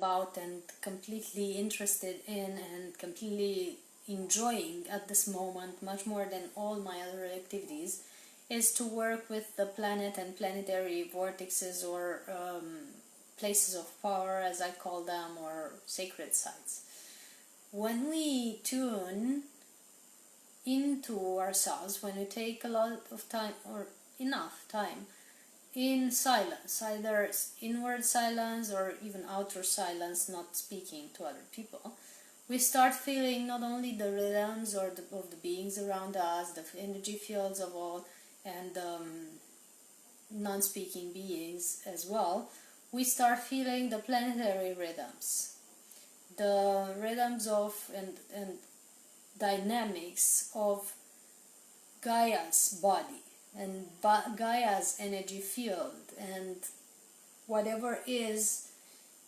about and completely interested in and completely enjoying at this moment, much more than all my other activities, is to work with the planet and planetary vortexes, or places of power, as I call them, or sacred sites. When we tune into ourselves, when we take a lot of time, or enough time, in silence, either inward silence or even outer silence, not speaking to other people, we start feeling not only the rhythms of the beings around us, the energy fields of all, and non-speaking beings as well. We start feeling the planetary rhythms, the rhythms of and dynamics of Gaia's body and Gaia's energy field, and whatever is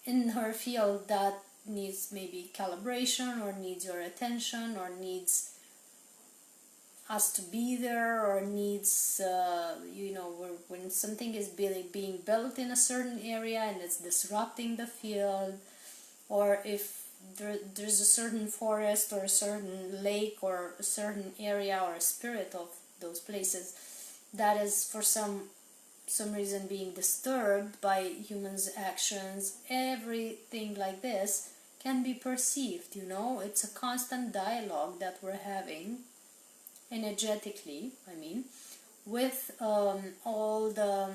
in her field that needs maybe calibration, or needs your attention, or needs us to be there, or needs when something is being built in a certain area and it's disrupting the field, or if there's a certain forest or a certain lake or a certain area or a spirit of those places that is for some reason being disturbed by humans' actions. Everything like this can be perceived, it's a constant dialogue that we're having energetically, with all the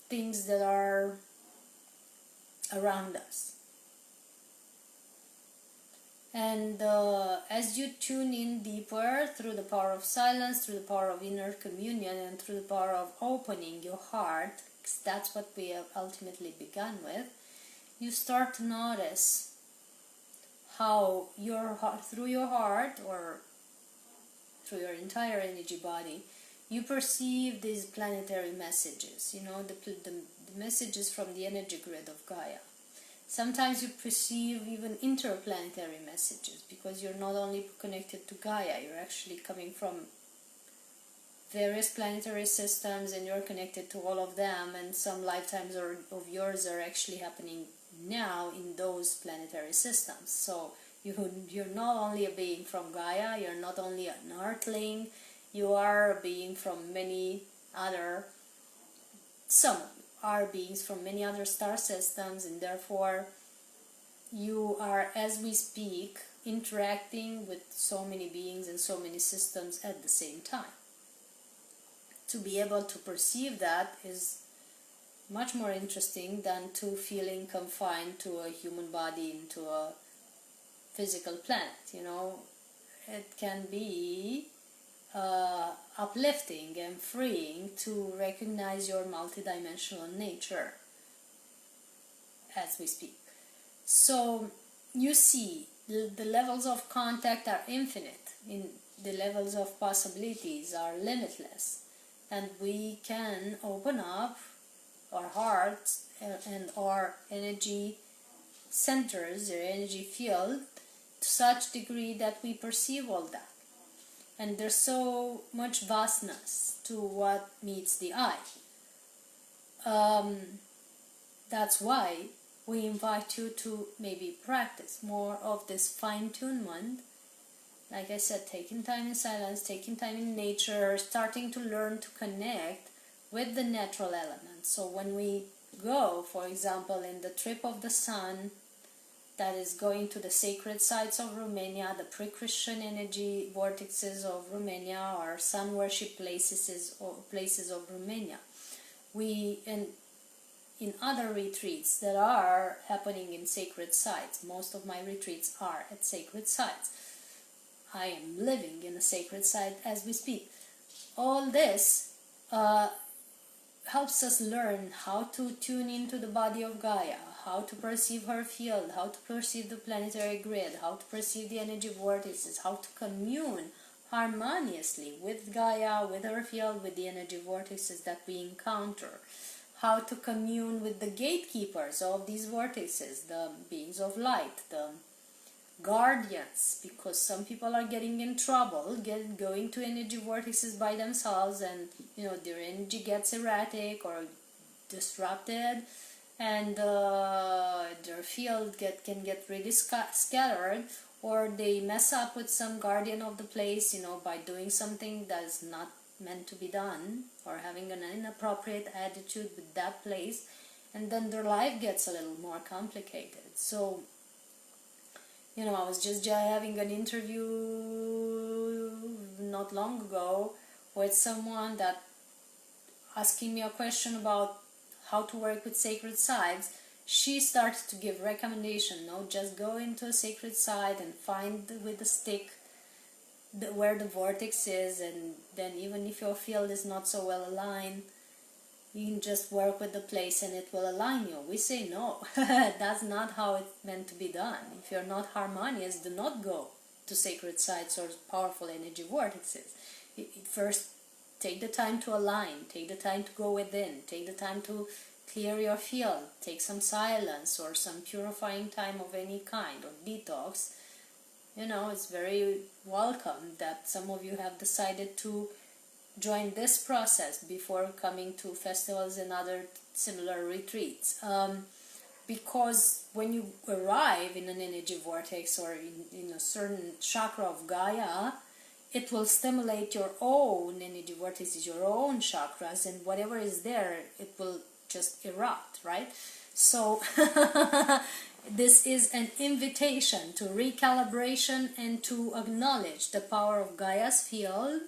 things that are around us. And as you tune in deeper through the power of silence, through the power of inner communion, and through the power of opening your heart, because that's what we have ultimately begun with, you start to notice how your heart, through your heart, or through your entire energy body, you perceive these planetary messages, the messages from the energy grid of Gaia. Sometimes you perceive even interplanetary messages, because you're not only connected to Gaia, you're actually coming from various planetary systems and you're connected to all of them, and some lifetimes of yours are actually happening now in those planetary systems. So you're not only a being from Gaia, you're not only an earthling, you are a being from many other, some are beings from many other star systems, and therefore you are, as we speak, interacting with so many beings and so many systems at the same time. To be able to perceive that is much more interesting than to feeling confined to a human body, into a physical planet. It can be uplifting and freeing to recognize your multidimensional nature as we speak. So you see, the levels of contact are infinite, the levels of possibilities are limitless, and we can open up our hearts and our energy centers, our energy field, to such degree that we perceive all that. And there's so much vastness to what meets the eye. That's why we invite you to maybe practice more of this fine-tunement. Like I said, taking time in silence, taking time in nature, starting to learn to connect with the natural elements. So when we go, for example, in the trip of the sun, that is going to the sacred sites of Romania, the pre-Christian energy vortexes of Romania, or sun worship places of Romania. We, in other retreats that are happening in sacred sites, most of my retreats are at sacred sites. I am living in a sacred site as we speak. All this helps us learn how to tune into the body of Gaia, how to perceive her field, how to perceive the planetary grid, how to perceive the energy vortices, how to commune harmoniously with Gaia, with her field, with the energy vortices that we encounter, how to commune with the gatekeepers of these vortices, the beings of light, the guardians, because some people are getting in trouble going to energy vortices by themselves, and their energy gets erratic or disrupted, and their field can get really scattered, or they mess up with some guardian of the place, you know, by doing something that is not meant to be done, or having an inappropriate attitude with that place, and then their life gets a little more complicated. So, you know, I was just having an interview not long ago with someone that asking me a question about how to work with sacred sites. She started to give recommendation. No, just go into a sacred site and find with the stick where the vortex is, and then even if your field is not so well aligned, you can just work with the place and it will align you. We say no, that's not how it's meant to be done. If you're not harmonious, do not go to sacred sites or powerful energy vortexes. First, take the time to align, take the time to go within, take the time to clear your field, take some silence or some purifying time of any kind, or detox. You know, it's very welcome that some of you have decided to join this process before coming to festivals and other similar retreats. Because when you arrive in an energy vortex or in a certain chakra of Gaia, it will stimulate your own energy vortices, your own chakras, and whatever is there, it will just erupt, right? So this is an invitation to recalibration and to acknowledge the power of Gaia's field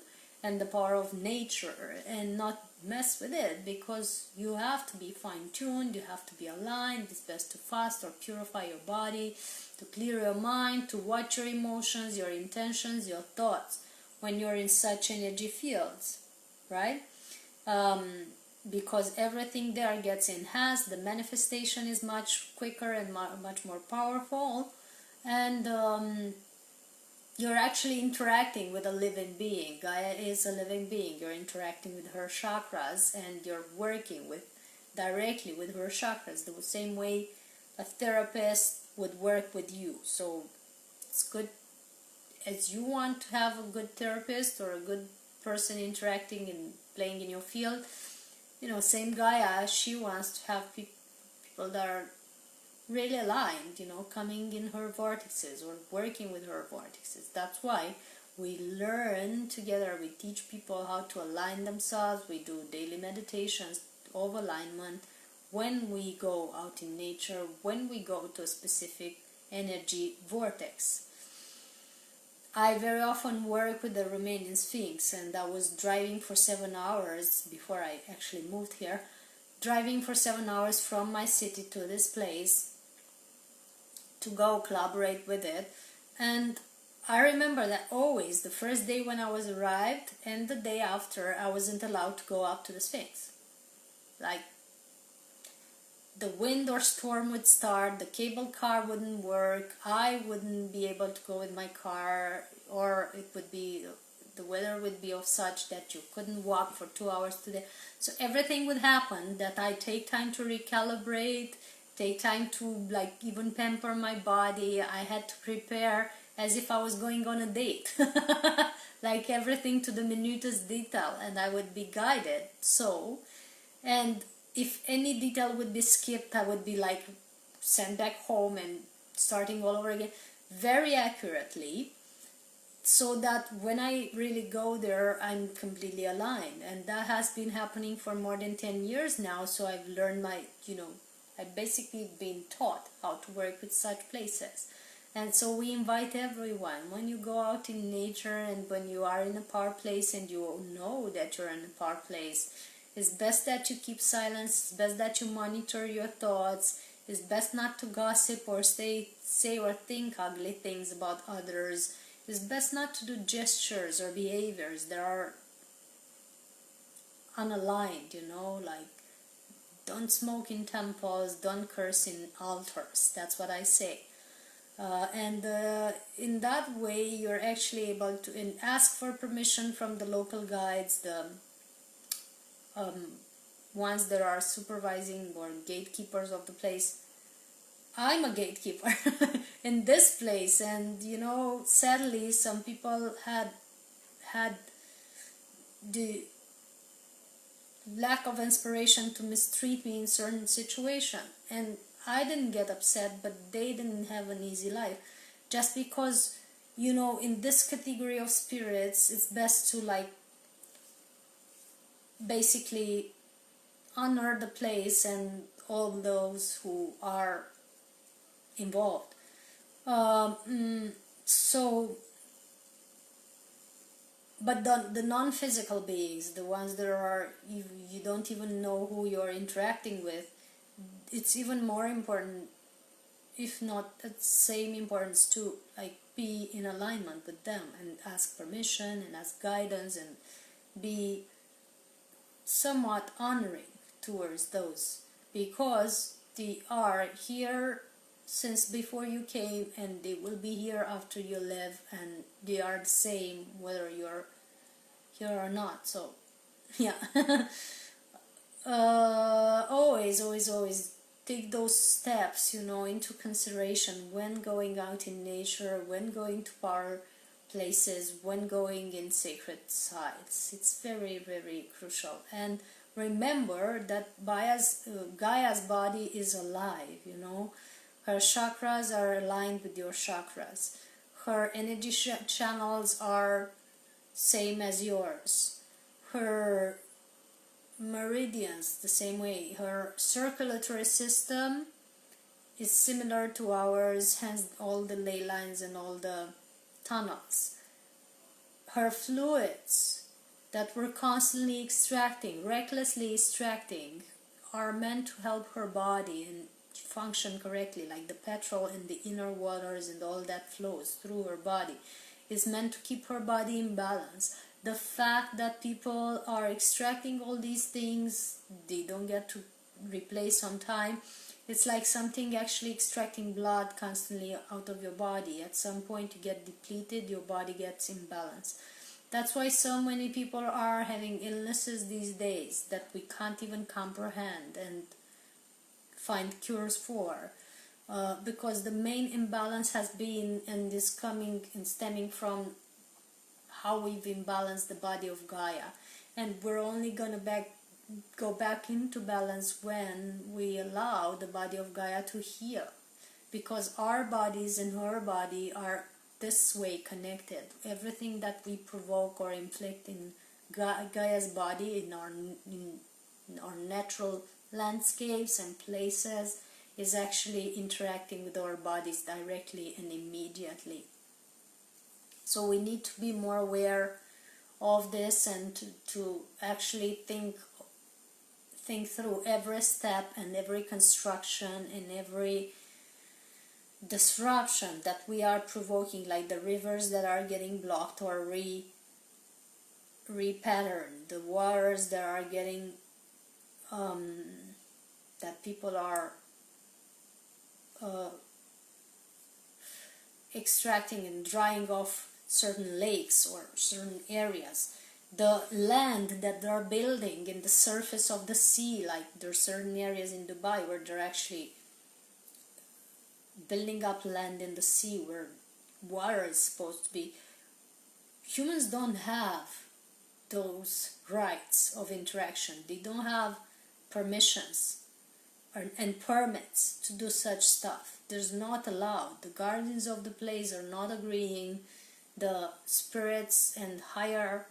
and the power of nature, and not mess with it, because you have to be fine-tuned, you have to be aligned. It's best to fast or purify your body, to clear your mind, to watch your emotions, your intentions, your thoughts when you're in such energy fields, right? Because everything there gets enhanced, the manifestation is much quicker and much more powerful, and you're actually interacting with a living being. Gaia is a living being. You're interacting with her chakras, and you're working directly with her chakras, the same way a therapist would work with you. So it's good, as you want to have a good therapist or a good person interacting and playing in your field. You know, same Gaia, she wants to have people that are really aligned, you know, coming in her vortexes or working with her vortexes. That's why we learn together, we teach people how to align themselves, we do daily meditations of alignment when we go out in nature, when we go to a specific energy vortex. I very often work with the Romanian Sphinx, and I was driving for 7 hours before I actually moved here, driving for 7 hours from my city to this place to go collaborate with it. And I remember that always the first day when I was arrived and the day after, I wasn't allowed to go up to the Sphinx. Like, the wind or storm would start, the cable car wouldn't work, I wouldn't be able to go with my car, or it would be, the weather would be of such that you couldn't walk for 2 hours today. So everything would happen that I take time to recalibrate, take time to like even pamper my body. I had to prepare as if I was going on a date. Like everything to the minutest detail, and I would be guided. So, and if any detail would be skipped, I would be like sent back home and starting all over again very accurately, so that when I really go there, I'm completely aligned. And that has been happening for more than 10 years now. So I've learned I've basically been taught how to work with such places. And so we invite everyone, when you go out in nature and when you are in a power place and you know that you're in a power place, it's best that you keep silence, it's best that you monitor your thoughts, it's best not to gossip or say or think ugly things about others. It's best not to do gestures or behaviors that are unaligned, like don't smoke in temples, don't curse in altars. That's what I say. And in that way, you're actually able to ask for permission from the local guides, the ones that are supervising or gatekeepers of the place. I'm a gatekeeper in this place, and sadly, some people had lack of inspiration to mistreat me in certain situation, and I didn't get upset, but they didn't have an easy life. Just because, you know, in this category of spirits, it's best to like basically honor the place and all those who are involved. So, but the non-physical beings, the ones that are, you don't even know who you're interacting with, it's even more important, if not the same importance, to like be in alignment with them and ask permission and ask guidance and be somewhat honoring towards those, because they are here since before you came, and they will be here after you live, and they are the same whether you're here or not. So yeah. Always take those steps, you know, into consideration when going out in nature, when going to power places, when going in sacred sites. It's very, very crucial. And remember that Gaia's body is alive, you know. Her chakras are aligned with your chakras. Her energy channels are same as yours. Her meridians the same way. Her circulatory system is similar to ours, hence all the ley lines and all the tunnels. Her fluids that we're constantly extracting, recklessly extracting, are meant to help her body and function correctly, like the petrol in the inner waters and all that flows through her body is meant to keep her body in balance. The fact that people are extracting all these things, they don't get to replace on time. It's like something actually extracting blood constantly out of your body. At some point you get depleted, your body gets imbalanced. That's why so many people are having illnesses these days that we can't even comprehend and find cures for. Because the main imbalance has been and is coming and stemming from how we've imbalanced the body of Gaia, and we're only gonna go back into balance when we allow the body of Gaia to heal, because our bodies and her body are this way connected. Everything that we provoke or inflict in Gaia's body, in our natural landscapes and places, is actually interacting with our bodies directly and immediately. So we need to be more aware of this and to actually think through every step and every construction and every disruption that we are provoking, like the rivers that are getting blocked or repatterned, the waters that are getting that people are extracting and drying off certain lakes or certain areas, the land that they're building in the surface of the sea, like there are certain areas in Dubai where they're actually building up land in the sea where water is supposed to be. Humans don't have those rights of interaction. They don't have permissions and permits to do such stuff. There's not allowed. The guardians of the place are not agreeing. The spirits and higher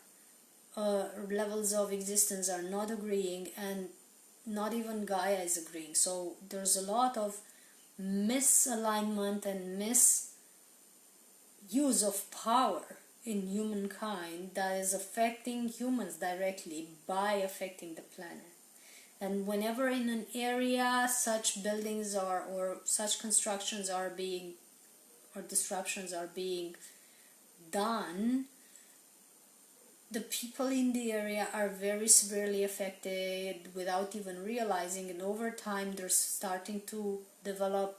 levels of existence are not agreeing, and not even Gaia is agreeing. So there's a lot of misalignment and misuse of power in humankind that is affecting humans directly by affecting the planet. And whenever in an area such buildings are or such constructions are being or disruptions are being done, the people in the area are very severely affected without even realizing, and over time they're starting to develop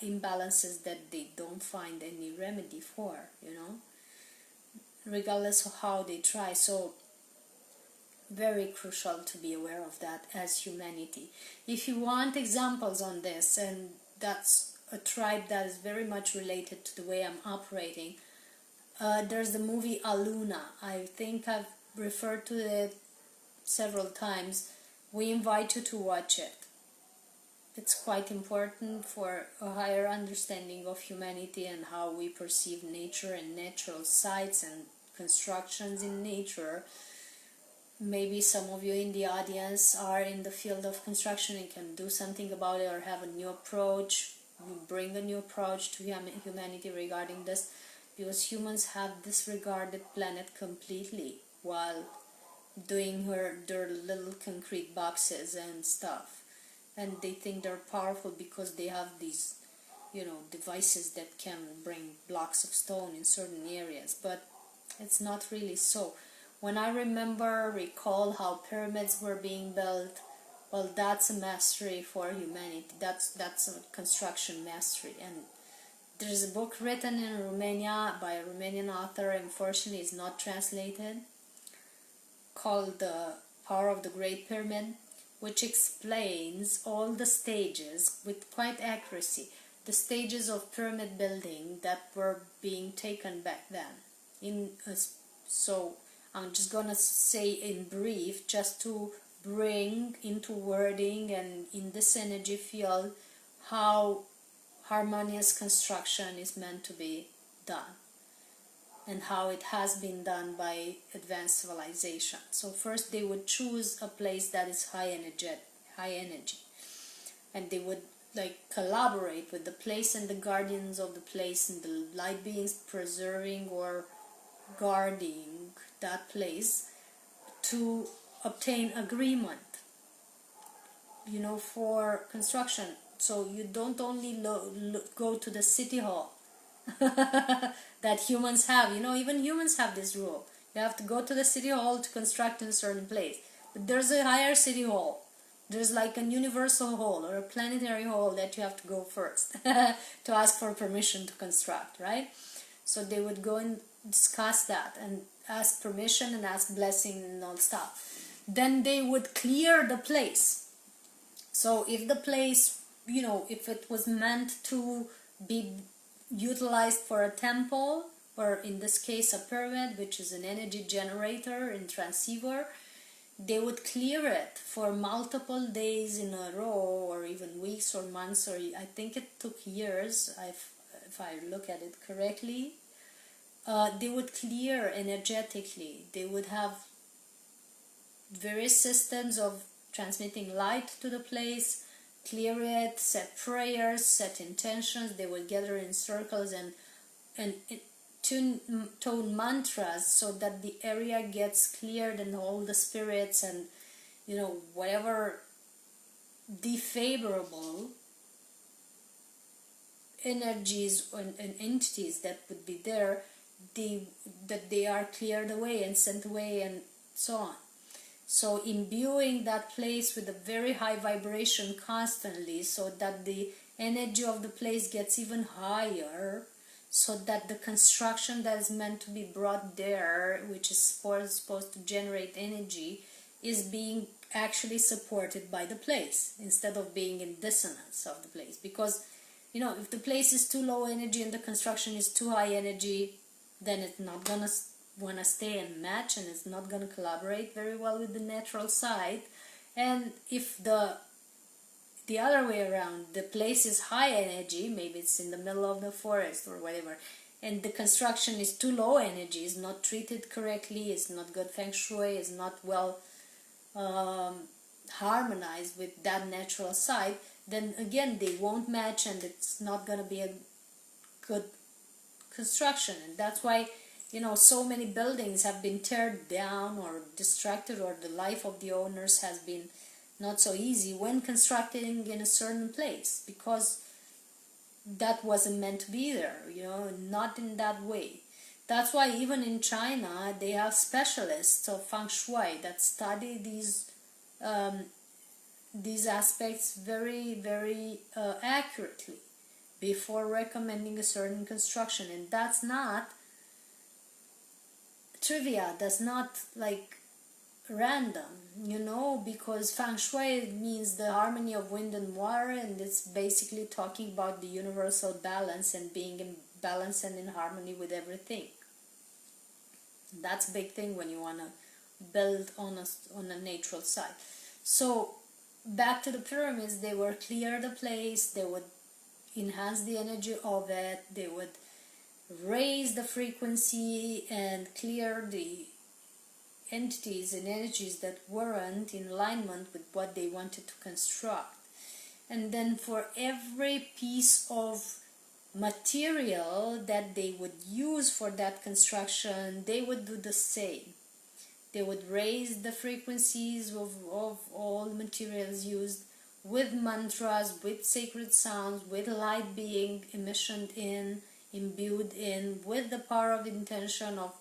imbalances that they don't find any remedy for, you know, regardless of how they try. So very crucial to be aware of that as humanity. If you want examples on this, and that's a tribe that is very much related to the way I'm operating, there's the movie Aluna. I think I've referred to it several times. we invite you to watch it. It's quite important for a higher understanding of humanity and how we perceive nature and natural sites and constructions in nature. Maybe some of you in the audience are in the field of construction and can do something about it, or have a new approach. You bring a new approach to humanity regarding this, because humans have disregarded planet completely while doing their little concrete boxes and stuff. And they think they're powerful because they have these, devices that can bring blocks of stone in certain areas. But it's not really so. When I recall how pyramids were being built, well, that's a mastery for humanity. That's a construction mastery. And there's a book written in Romania by a Romanian author, unfortunately it's not translated, called The Power of the Great Pyramid, which explains all the stages with quite accuracy, the stages of pyramid building that were being taken back then. So I'm just gonna say in brief, just to bring into wording and in this energy field how harmonious construction is meant to be done, and how it has been done by advanced civilization. So first they would choose a place that is high energy, and they would collaborate with the place and the guardians of the place and the light beings preserving or guarding that place to obtain agreement, for construction. So you don't only go to the city hall that humans have. Even humans have this rule. You have to go to the city hall to construct in a certain place. But there's a higher city hall. There's like a universal hall or a planetary hall that you have to go first to ask for permission to construct, right? So they would go and discuss that and ask permission and ask blessing and all stuff. Then they would clear the place. So if the place, if it was meant to be utilized for a temple, or in this case a pyramid, which is an energy generator and transceiver, they would clear it for multiple days in a row, or even weeks or months, or I think it took years, if I look at it correctly. They would clear energetically. They would have various systems of transmitting light to the place, clear it, set prayers, set intentions. They would gather in circles and tone mantras so that the area gets cleared and all the spirits and whatever defavorable energies and entities that would be there, that they are cleared away and sent away and so on. So imbuing that place with a very high vibration constantly, so that the energy of the place gets even higher, so that the construction that is meant to be brought there, which is supposed to generate energy, is being actually supported by the place instead of being in dissonance of the place. Because if the place is too low energy and the construction is too high energy, then it's not gonna want to stay and match, and it's not going to collaborate very well with the natural side. And if the other way around, the place is high energy, maybe it's in the middle of the forest or whatever, and the construction is too low energy, is not treated correctly, is not good feng shui, is not well harmonized with that natural side, then again they won't match, and it's not going to be a good construction. And that's why so many buildings have been torn down or distracted, or the life of the owners has been not so easy when constructing in a certain place, because that wasn't meant to be there, not in that way. That's why even in China they have specialists of feng shui that study these aspects very, very accurately before recommending a certain construction. And that's not trivia, that's not random, because feng shui means the harmony of wind and water, and it's basically talking about the universal balance and being in balance and in harmony with everything. That's a big thing when you want to build on a natural side. So back to the pyramids, they would clear the place, they would enhance the energy of it, they would raise the frequency and clear the entities and energies that weren't in alignment with what they wanted to construct. And then for every piece of material that they would use for that construction, they would do the same. They would raise the frequencies of all materials used with mantras, with sacred sounds, with light being emissioned in, imbued in, with the power of intention of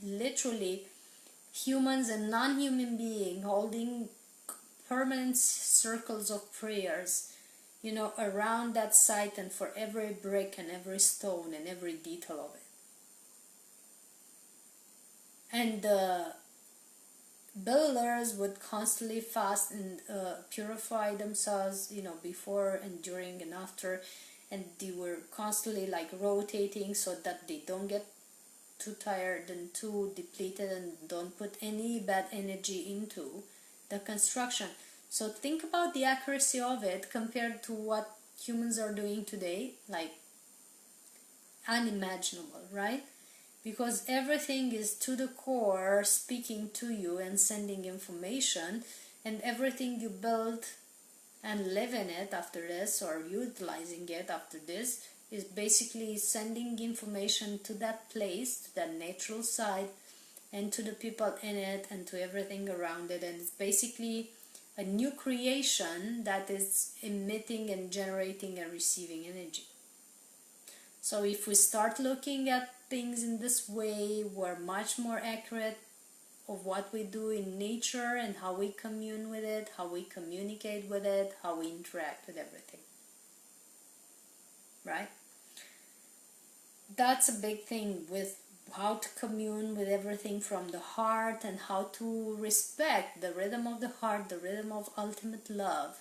literally humans and non-human beings holding permanent circles of prayers, around that site, and for every brick and every stone and every detail of it. And the builders would constantly fast and purify themselves, before and during and after, and they were constantly like rotating so that they don't get too tired and too depleted and don't put any bad energy into the construction. So think about the accuracy of it compared to what humans are doing today, like unimaginable, right? Because everything is to the core speaking to you and sending information, and everything you build and live in it after this, or utilizing it after this, is basically sending information to that place, to that natural side, and to the people in it, and to everything around it. And it's basically a new creation that is emitting and generating and receiving energy. So if we start looking at things in this way, we're much more accurate of what we do in nature and how we commune with it, how we communicate with it, how we interact with everything. Right? That's a big thing, with how to commune with everything from the heart, and how to respect the rhythm of the heart, the rhythm of ultimate love,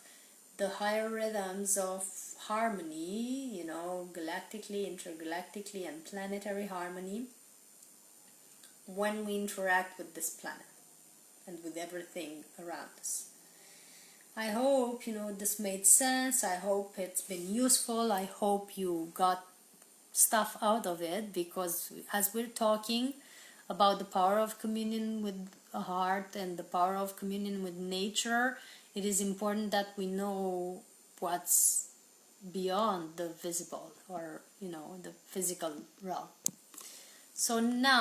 the higher rhythms of harmony, galactically, intergalactically, and planetary harmony, when we interact with this planet and with everything around us. I hope, this made sense. I hope it's been useful. I hope you got stuff out of it, because as we're talking about the power of communion with a heart and the power of communion with nature, it is important that we know what's beyond the visible, or the physical realm. So now